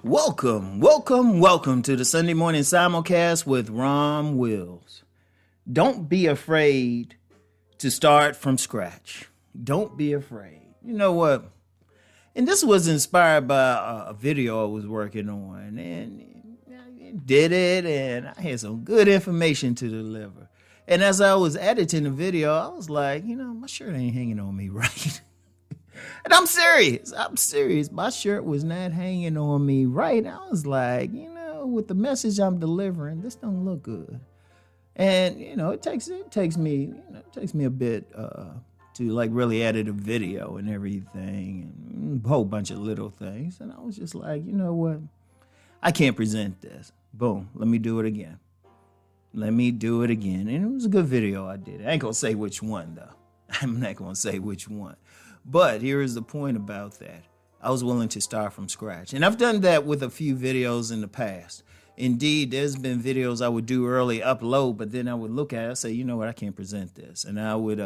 Welcome to the Sunday morning simulcast with Rom Wills. Don't be afraid to start from scratch. Don't be afraid. You know what? And this was inspired by a video I was working on, and I did it, and I had some good information to deliver. And as I was editing the video, I was like, my shirt ain't hanging on me right. And I'm serious. My shirt was not hanging on me right. I was like, with the message I'm delivering, this don't look good. And, it takes me a bit to like really edit a video and everything and a whole bunch of little things. And I was just like, you know what? I can't present this. Boom. Let me do it again. And it was a good video I did. I ain't gonna say which one though. I'm not gonna say which one. But here is the point about that. I was willing to start from scratch. And I've done that with a few videos in the past. Indeed, there's been videos I would do early, upload, but then I would look at it and say, you know what, I can't present this. And I would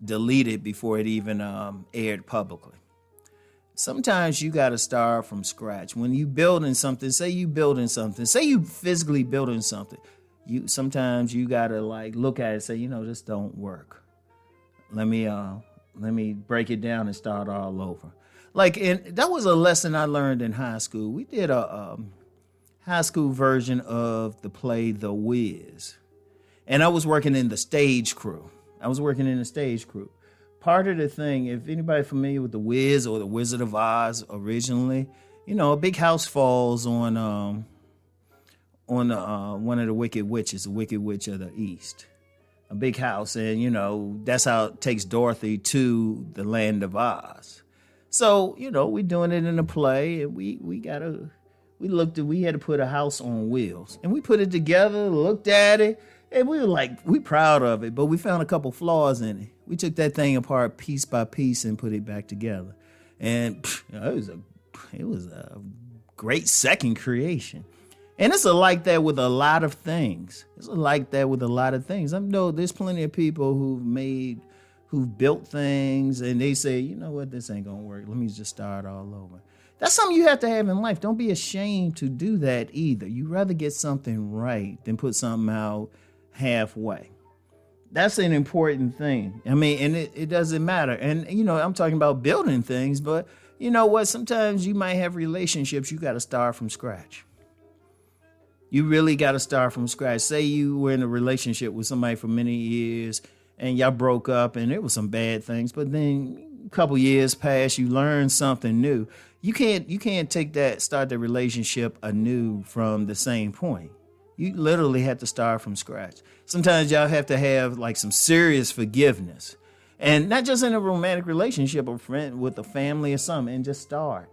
delete it before it even aired publicly. Sometimes you got to start from scratch. When you building something, say you physically building something, sometimes you got to like look at it and say, this don't work. Let me break it down and start all over. And that was a lesson I learned in high school. We did a high school version of the play The Wiz. And I was working in the stage crew. Part of the thing, if anybody familiar with The Wiz or The Wizard of Oz originally, a big house falls on one of the wicked witches, the Wicked Witch of the East. A big house, and that's how it takes Dorothy to the land of Oz. So we're doing it in a play, and we had to put a house on wheels, and we put it together, looked at it, and we proud of it, but we found a couple flaws in it. We took that thing apart piece by piece and put it back together, and it was a great second creation. And it's like that with a lot of things. I know there's plenty of people who've built things and they say, you know what, this ain't gonna work. Let me just start all over. That's something you have to have in life. Don't be ashamed to do that either. You'd rather get something right than put something out halfway. That's an important thing. I mean, and it doesn't matter. And, I'm talking about building things, but you know what? Sometimes you might have relationships you got to start from scratch. You really got to start from scratch. Say you were in a relationship with somebody for many years and y'all broke up and there was some bad things, but then a couple years passed, you learned something new. You can't start the relationship anew from the same point. You literally have to start from scratch. Sometimes y'all have to have like some serious forgiveness, and not just in a romantic relationship or friend with a family or something, and just start.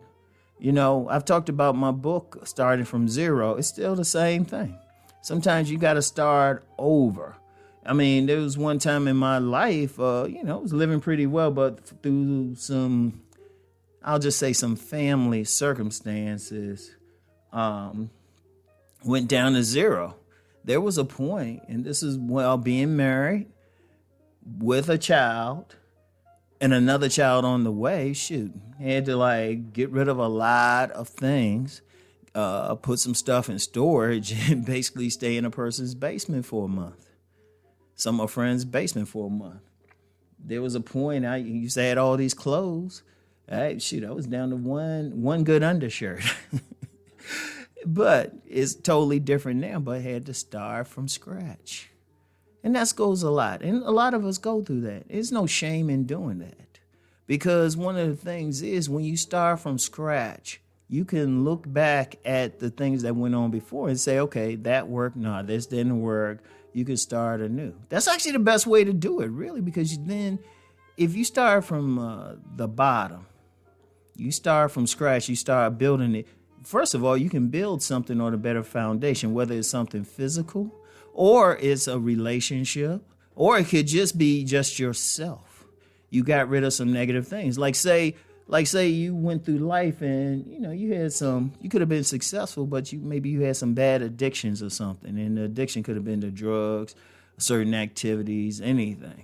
I've talked about my book, Starting from Zero. It's still the same thing. Sometimes you got to start over. I mean, there was one time in my life, I was living pretty well, but through some family circumstances, went down to zero. There was a point, and this is while being married with a child, and another child on the way, had to get rid of a lot of things, put some stuff in storage, and basically stay in a person's basement for a month. Some of a friend's basement for a month. There was a point I used to have all these clothes. I was down to one good undershirt. But it's totally different now, but I had to start from scratch. And that goes a lot. And a lot of us go through that. There's no shame in doing that. Because one of the things is when you start from scratch, you can look back at the things that went on before and say, okay, that worked. No, this didn't work. You can start anew. That's actually the best way to do it, really, because then if you start from the bottom, you start from scratch, you start building it. First of all, you can build something on a better foundation, whether it's something physical or it's a relationship, or it could just be just yourself. You got rid of some negative things. Like say you went through life and, you could have been successful, but maybe you had some bad addictions or something. And the addiction could have been to drugs, certain activities, anything.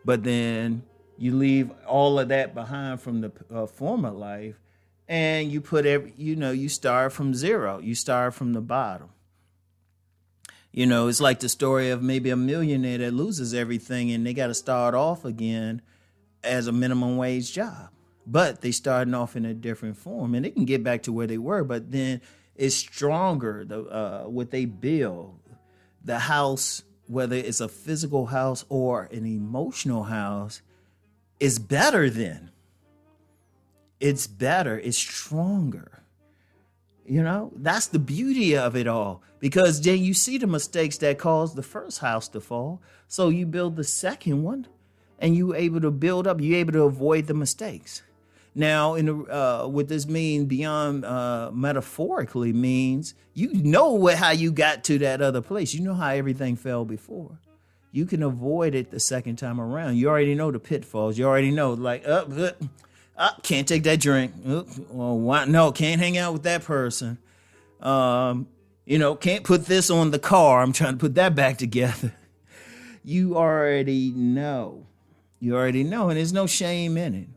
But then you leave all of that behind from the former life and you put you start from zero. You start from the bottom. It's like the story of maybe a millionaire that loses everything and they got to start off again as a minimum wage job. But they starting off in a different form and they can get back to where they were, but then it's stronger. What they build, the house, whether it's a physical house or an emotional house, is better then. It's better. It's stronger. That's the beauty of it all, because then you see the mistakes that caused the first house to fall. So you build the second one and you're able to build up, you're able to avoid the mistakes. Now, what this means beyond metaphorically means how you got to that other place. You know how everything fell before. You can avoid it the second time around. You already know the pitfalls. You already know, like, can't take that drink. No, can't hang out with that person. Can't put this on the car. I'm trying to put that back together. You already know. And there's no shame in it.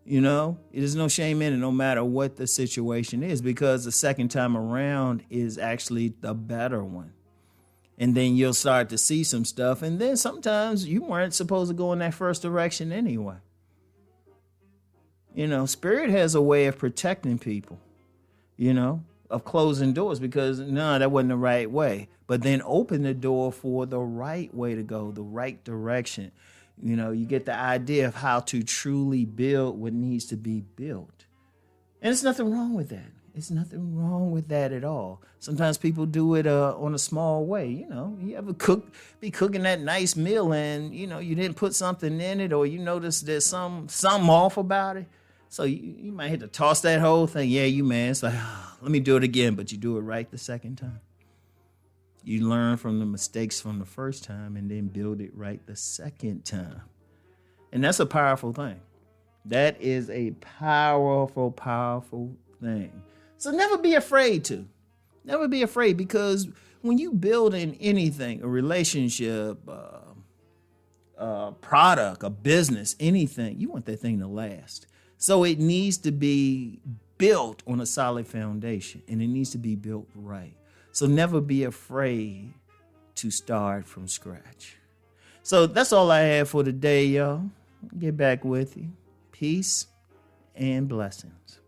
There's no shame in it, no matter what the situation is, because the second time around is actually the better one. And then you'll start to see some stuff. And then sometimes you weren't supposed to go in that first direction anyway. Spirit has a way of protecting people, of closing doors because, no, that wasn't the right way. But then open the door for the right way to go, the right direction. You get the idea of how to truly build what needs to be built. And there's nothing wrong with that. It's nothing wrong with that at all. Sometimes people do it on a small way. You ever be cooking that nice meal and, you didn't put something in it, or you notice there's something off about it. So you might have to toss that whole thing. Yeah, it's like, let me do it again. But you do it right the second time. You learn from the mistakes from the first time and then build it right the second time. And that's a powerful thing. That is a powerful, powerful thing. So never be afraid to. Never be afraid, because when you build in anything, a relationship, a product, a business, anything, you want that thing to last. So it needs to be built on a solid foundation, and it needs to be built right. So never be afraid to start from scratch. So that's all I have for today, y'all. Get back with you. Peace and blessings.